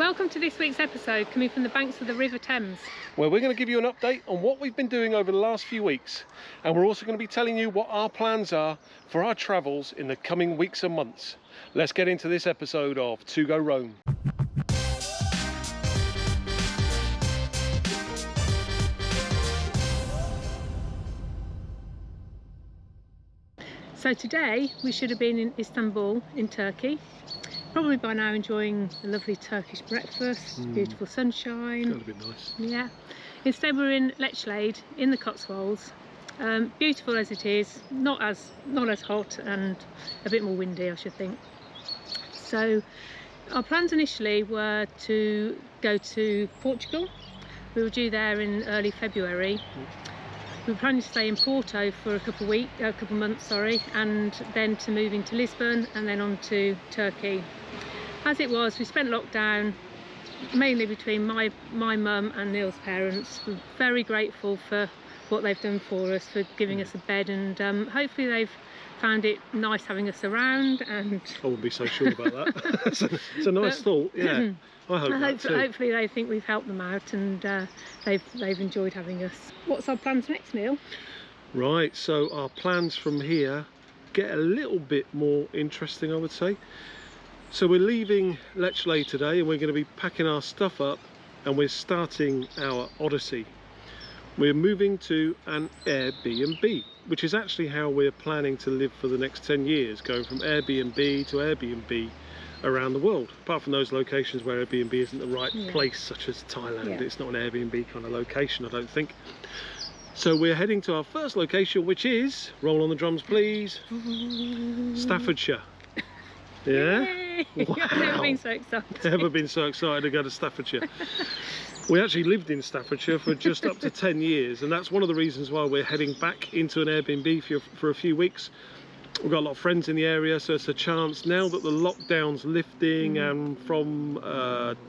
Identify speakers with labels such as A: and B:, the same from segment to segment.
A: Welcome to this week's episode coming from the banks of the River Thames,
B: where we're going to give you an update on what we've been doing over the last few weeks, and we're also going to be telling you what our plans are for our travels in the coming weeks and months. Let's get into this episode of To Go Rome.
A: So today we should have been in Istanbul in Turkey, probably by now enjoying a lovely Turkish breakfast, beautiful sunshine.
B: That'd be nice.
A: Yeah. Instead we're in Lechlade in the Cotswolds. Beautiful as it is, not as hot and a bit more windy, I should think. So our plans initially were to go to Portugal. We were due there in early February. We were planning to stay in Porto for a couple of months, and then to move into Lisbon and then on to Turkey. As it was, we spent lockdown mainly between my mum and Neil's parents. We're very grateful for what they've done for us, for giving us a bed, and hopefully they've found it nice having us around. And
B: I wouldn't be so sure about that. it's a nice thought, yeah. I hope that too.
A: Hopefully they think we've helped them out, and they've enjoyed having us. What's our plans next, Neil?
B: Right, so our plans from here get a little bit more interesting, I would say. So we're leaving Lechlade today, and we're going to be packing our stuff up, and we're starting our odyssey. We're moving to an Airbnb, which is actually how we're planning to live for the next 10 years, going from Airbnb to Airbnb around the world, apart from those locations where Airbnb isn't the right place, such as Thailand.
A: Yeah.
B: It's not an Airbnb kind of location, I don't think. So we're heading to our first location, which is, roll on the drums please, Staffordshire. Yeah?
A: Yay!
B: Wow.
A: I've never been so excited.
B: Never been so excited to go to Staffordshire. We actually lived in Staffordshire for just up to 10 years, and that's one of the reasons why we're heading back into an Airbnb for a few weeks. We've got a lot of friends in the area, so it's a chance now that the lockdown's lifting, and from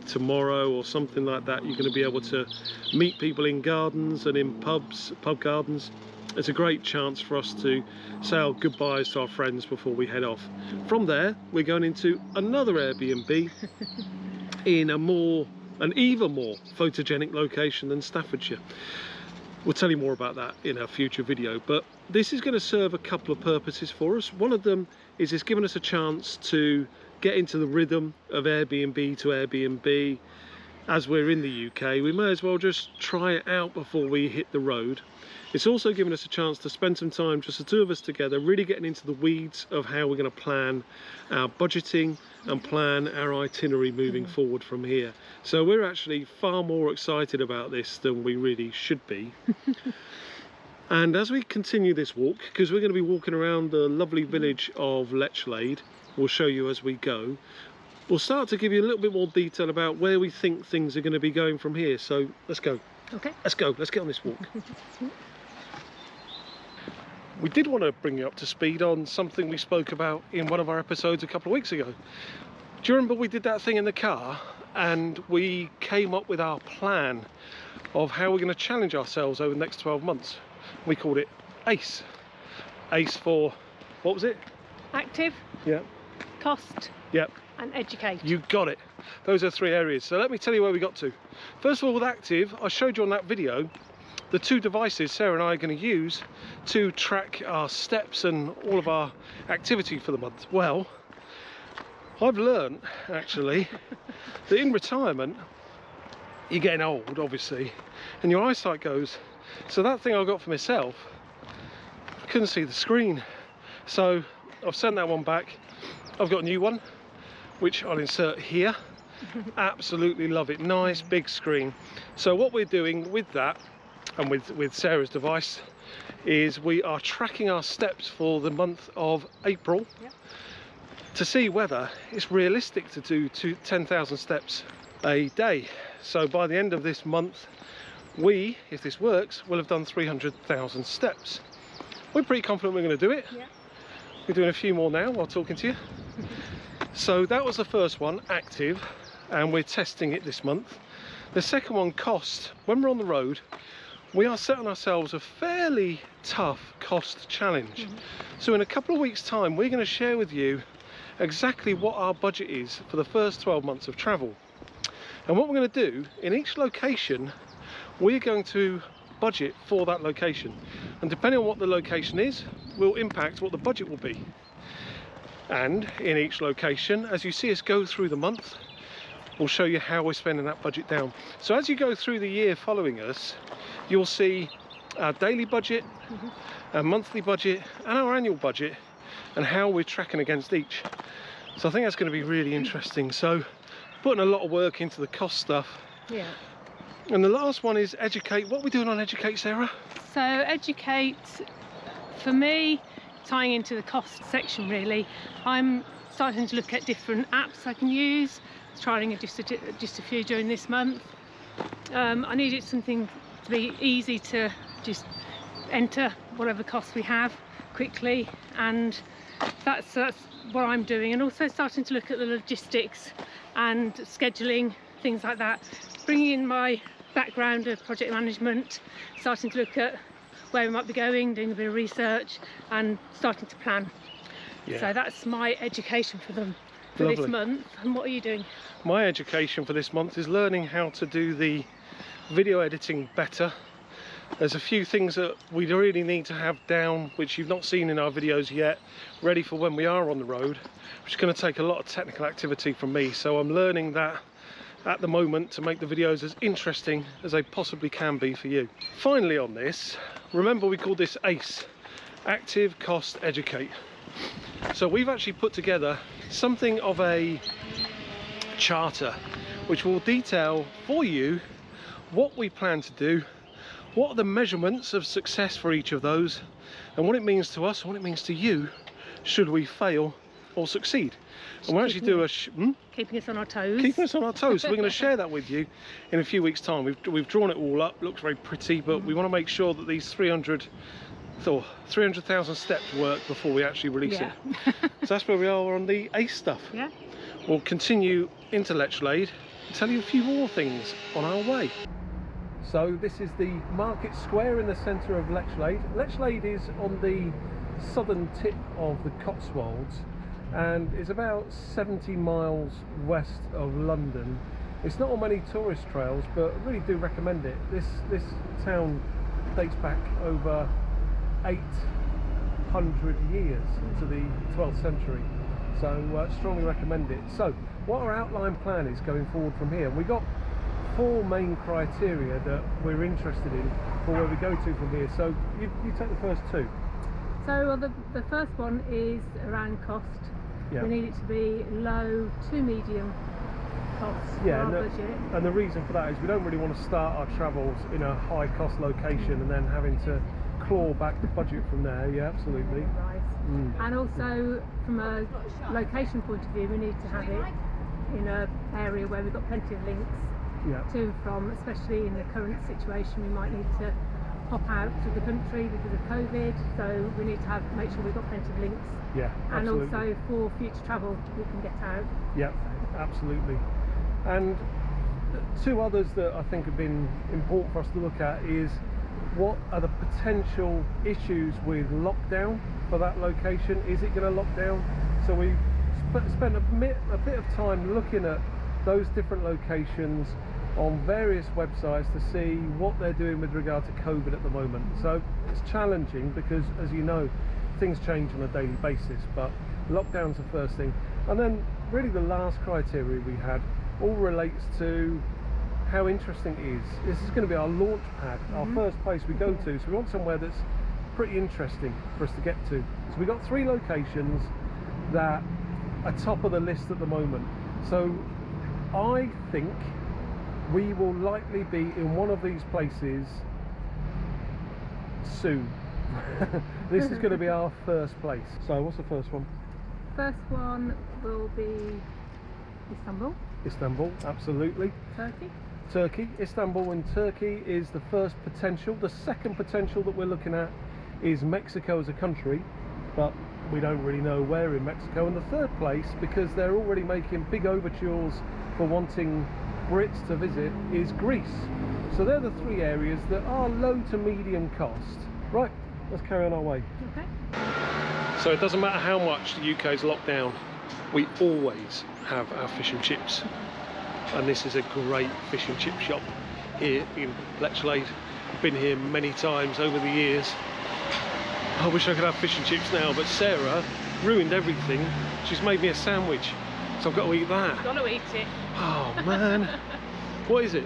B: tomorrow or something like that, you're going to be able to meet people in gardens and in pub gardens. It's a great chance for us to say our goodbyes to our friends before we head off. From there, we're going into another Airbnb in an even more photogenic location than Staffordshire. We'll tell you more about that in a future video, but this is going to serve a couple of purposes for us. One of them is it's given us a chance to get into the rhythm of Airbnb to Airbnb. As we're in the UK, we may as well just try it out before we hit the road. It's also given us a chance to spend some time, just the two of us together, really getting into the weeds of how we're going to plan our budgeting and plan our itinerary moving forward from here. So we're actually far more excited about this than we really should be. And as we continue this walk, because we're going to be walking around the lovely village of Lechlade, we'll show you as we go, we'll start to give you a little bit more detail about where we think things are going to be going from here. So let's go.
A: Okay.
B: Let's go. Let's get on this walk. We did want to bring you up to speed on something we spoke about in one of our episodes a couple of weeks ago. Do you remember we did that thing in the car, and we came up with our plan of how we're going to challenge ourselves over the next 12 months? We called it ACE. ACE for, what was it?
A: Active,
B: Yeah.
A: cost,
B: Yep.
A: and educate.
B: You got it. Those are 3 areas. So let me tell you where we got to. First of all, with active, I showed you on that video the 2 devices Sarah and I are going to use to track our steps and all of our activity for the month. Well, I've learned actually that in retirement you're getting old, obviously, and your eyesight goes. So that thing I got for myself, I couldn't see the screen, so I've sent that one back. I've got a new one which I'll insert here. Absolutely love it. Nice big screen. So what we're doing with that, and with Sarah's device, is we are tracking our steps for the month of April.
A: Yep.
B: To see whether it's realistic to do 10,000 steps a day. So by the end of this month, we, if this works, will have done 300,000 steps. We're pretty confident we're going to do it.
A: Yeah.
B: We're doing a few more now while talking to you. So that was the first one, active, and we're testing it this month. The second one, cost. When we're on the road, we are setting ourselves a fairly tough cost challenge. So in a couple of weeks' time, we're going to share with you exactly what our budget is for the first 12 months of travel. And what we're going to do in each location, we're going to budget for that location, and depending on what the location is will impact what the budget will be. And in each location, as you see us go through the month, we'll show you how we're spending that budget down. So as you go through the year following us, you'll see our daily budget, our monthly budget and our annual budget, and how we're tracking against each. So I think that's going to be really interesting. So putting a lot of work into the cost stuff.
A: Yeah.
B: And the last one is educate. What are we doing on educate, Sarah?
A: So educate, for me, tying into the cost section really, I'm starting to look at different apps I can use, trying just a few during this month. I needed something to be easy to just enter whatever costs we have quickly, and that's what I'm doing. And also starting to look at the logistics and scheduling, things like that, bringing in my background of project management, starting to look at where we might be going, doing a bit of research and starting to plan.
B: Yeah.
A: So that's my education for them for
B: Lovely.
A: this month. And what are you doing?
B: My education for this month is learning how to do the video editing better. There's a few things that we really need to have down, which you've not seen in our videos yet, ready for when we are on the road, which is going to take a lot of technical activity from me. So I'm learning that at the moment to make the videos as interesting as they possibly can be for you. Finally on this, remember we call this ACE, Active Cost Educate. So we've actually put together something of a charter which will detail for you what we plan to do, what are the measurements of success for each of those, and what it means to us and what it means to you should we fail or succeed. And we'll actually do a
A: keeping us on our toes.
B: Keeping us on our toes. So we're going to share that with you in a few weeks' time. We've drawn it all up. Looks very pretty, but we want to make sure that these 300,000 steps work before we actually release it. So that's where we are on the ACE stuff.
A: Yeah.
B: We'll continue into Lechlade and tell you a few more things on our way. So this is the market square in the centre of Lechlade. Lechlade is on the southern tip of the Cotswolds and is about 70 miles west of London. It's not on many tourist trails, but I really do recommend it. This town dates back over 800 years into the 12th century, so strongly recommend it. So what our outline plan is going forward from here, we got 4 main criteria that we're interested in for where we go to from here. So you take the first 2.
A: So the first one is around cost.
B: Yeah.
A: We need it to be low to medium costs for our budget.
B: And the reason for that is we don't really want to start our travels in a high cost location and then having to claw back the budget from there. Yeah, absolutely.
A: Right. And also from a location point of view, we need to have it in an area where we've got plenty of links to and from, especially in the current situation. We might need to pop out of the country because of COVID, so we need to make sure we've got plenty of links.
B: Yeah, absolutely.
A: And also for future travel we can get out.
B: Yeah, absolutely. And 2 others that I think have been important for us to look at is what are the potential issues with lockdown for that location. Is it going to lock down? So we've spent a bit of time looking at those different locations on various websites to see what they're doing with regard to COVID at the moment. So it's challenging because, as you know, things change on a daily basis, but lockdown's the first thing. And then really the last criteria we had all relates to how interesting it is. This is going to be our launch pad, our first place we go to, so we want somewhere that's pretty interesting for us to get to. So we've got 3 locations that are top of the list at the moment. So I think we will likely be in one of these places soon. This is going to be our first place. So what's the first one?
A: First one will be Istanbul.
B: Istanbul, absolutely. Turkey. Istanbul and Turkey is the first potential. The second potential that we're looking at is Mexico as a country, but we don't really know where in Mexico. And the third place, because they're already making big overtures for wanting Brits to visit, is Greece. So they're the 3 areas that are low to medium cost. Right, let's carry on our way.
A: Okay.
B: So it doesn't matter how much the UK is locked down, we always have our fish and chips. and this is a great fish and chip shop here in Lechlade. I've been here many times over the years. I wish I could have fish and chips now, but Sarah ruined everything. She's made me a sandwich, so I've got to eat that.
A: Got to eat it.
B: Oh man. What is it?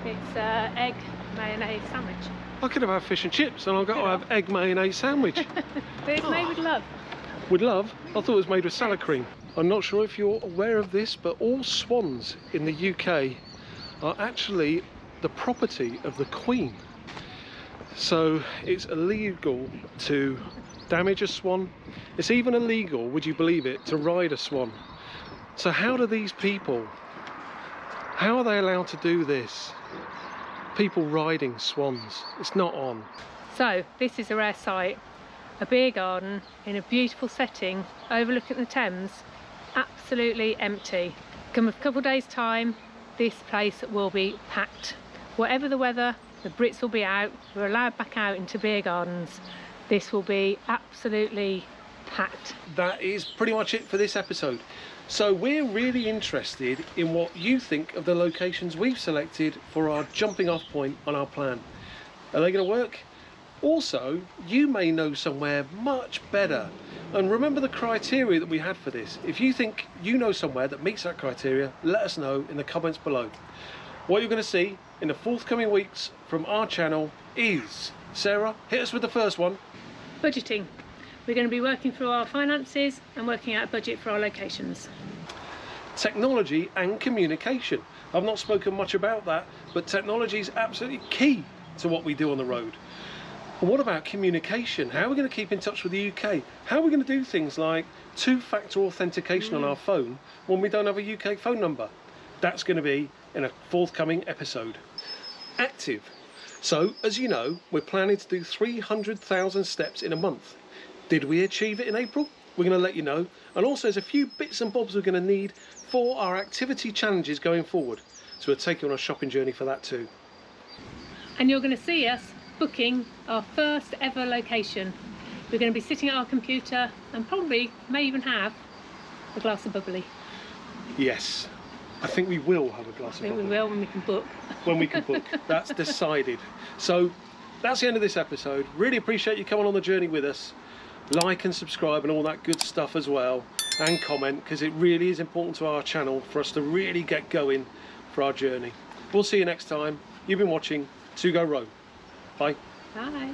A: It's egg mayonnaise sandwich.
B: I could have had fish and chips and I've got to have egg mayonnaise sandwich.
A: But it's made with love.
B: With love? I thought it was made with salad cream. I'm not sure if you're aware of this, but all swans in the UK are actually the property of the Queen. So it's illegal to damage a swan. It's even illegal, would you believe it, to ride a swan. So how do these people, how are they allowed to do this? People riding swans. It's not on.
A: So this is a rare sight. A beer garden in a beautiful setting overlooking the Thames, absolutely empty. Come a couple of days time, this place will be packed. Whatever the weather, the Brits will be out. We're allowed back out into beer gardens. This will be absolutely packed.
B: That is pretty much it for this episode. So we're really interested in what you think of the locations we've selected for our jumping off point on our plan. Are they going to work? Also, you may know somewhere much better. And remember the criteria that we had for this. If you think you know somewhere that meets that criteria, let us know in the comments below. What you're going to see in the forthcoming weeks from our channel is, Sarah, hit us with the first one.
A: Budgeting. We're going to be working through our finances and working out a budget for our locations.
B: Technology and communication. I've not spoken much about that, but technology is absolutely key to what we do on the road. And what about communication? How are we going to keep in touch with the UK? How are we going to do things like two-factor authentication on our phone when we don't have a UK phone number? That's going to be in a forthcoming episode. Active. So, as you know, we're planning to do 300,000 steps in a month. Did we achieve it in April? We're going to let you know. And also there's a few bits and bobs we're going to need for our activity challenges going forward. So we'll take you on a shopping journey for that too.
A: And you're going to see us booking our first ever location. We're going to be sitting at our computer and probably may even have a glass of bubbly.
B: Yes, I think we will have a glass of
A: I think
B: bubbly.
A: we will when we can book.
B: When we can book, that's decided. So that's the end of this episode. Really appreciate you coming on the journey with us. Like and subscribe and all that good stuff as well, and comment, because it really is important to our channel for us to really get going for our journey. We'll see you next time. You've been watching To Go Row. Bye.
A: Bye.